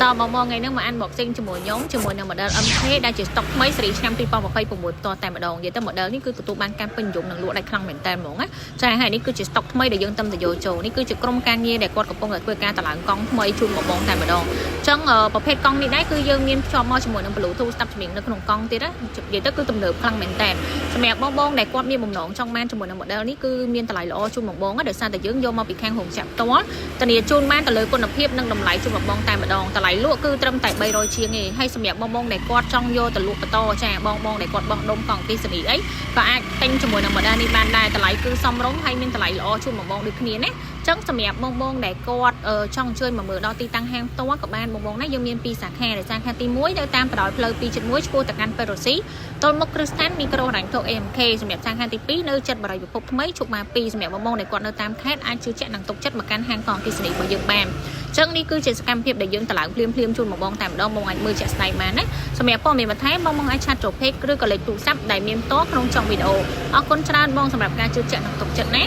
តបងថ្ងៃនេះមកអាន boxing ជាមួយនឹង model MK ដែលជា stock ថ្មីសេរីឆ្នាំ2026ផ្ទាល់តែម្ដងនិយាយទៅ model នេះគឺទទួលបានការពេញនិយមនិងលក់ដាច់ខ្លាំងមែនតើហ្មងណាចាហើយនេះគឺជា stock ថ្មីដែលយើងទៅយកចូលនេះគឺជាក្រុមការងារដែលគាត់កំពុងតែធ្វើការតម្លើងកង់ថ្មីជូនមកបងតែម្ដងអញ្ចឹងប្រភេទកង់នេះដែរគឺយើងមានភ្ជាប់មកជាមួយនឹង Bluetooth ស្ដាប់ចម្រៀងនៅក្នុងកង់ទៀតណានិយាយទៅគឺទំនើបខ្លាំងមែនតើសម្រាប់បងដែលគាត់មានបំណងចង់បានជាមួយនឹង model នេះគឺមានតម្លៃល្អជូនមកបងដោយសារតែយើងយកមកពីខាងរោងចក្រផ្ទាល់ធានាជូនបានទៅលើគុណភាពនិងតម្លៃជូនមកបងតែម្ដងតម្លៃលក់គឺត្រឹមតែ300ជាងទេហើយសម្រាប់បងដែលគាត់ចង់យកទៅលក់បន្តចាបងដែលគាត់បោះដុំកង់អគ្គិសនីអីក៏អាចទិញជាមួយនឹង model នេះបានដែរតម្លៃគឺសមរម្យហើយមានតម្លៃល្អជូនមកបងដូចគ្នាណាចឹងសម្រាប់បងដែលគាត់ចង់អញ្ជើញមកមើលដល់ទីតាំងហាងផ្ទាល់ក៏បានបងណាយើងមាន2សាខាសាខាទី1នៅតាមបណ្ដោយផ្លូវ271ឆ្ពោះទៅកាន់ពេទ្យរុស្ស៊ីទល់មុខគ្រឹះស្ថានមីក្រូហិរញ្ញវត្ថុ AMK សម្រាប់សាខាទី2នៅចិត្តបរិយាពិភពថ្មីជុកម៉ា2សម្រាប់បងដែលគាត់នៅតាមខេត្តអាចជឿជាក់និងទុកចិត្តមកកាន់ហាងកង់អគ្គិសនីរបស់យើងបានចឹងនេះគឺជាសកម្មភាពដែលយើងតម្លើងភ្លាមជូនមកបងតែម្ដងបងអាចមើលជាក់ស្ដែងបានណាសម្រាប់ព័ត៌មានបន្ថែមបងអាចឆាតចូល page ឬក៏លេខទូរស័ព្ទដែលមានផ្ទាល់ក្នុងចុងវីដេអូអរគុណច្រើនបងសម្រាប់ការជឿជាក់និងទុកចិត្តណា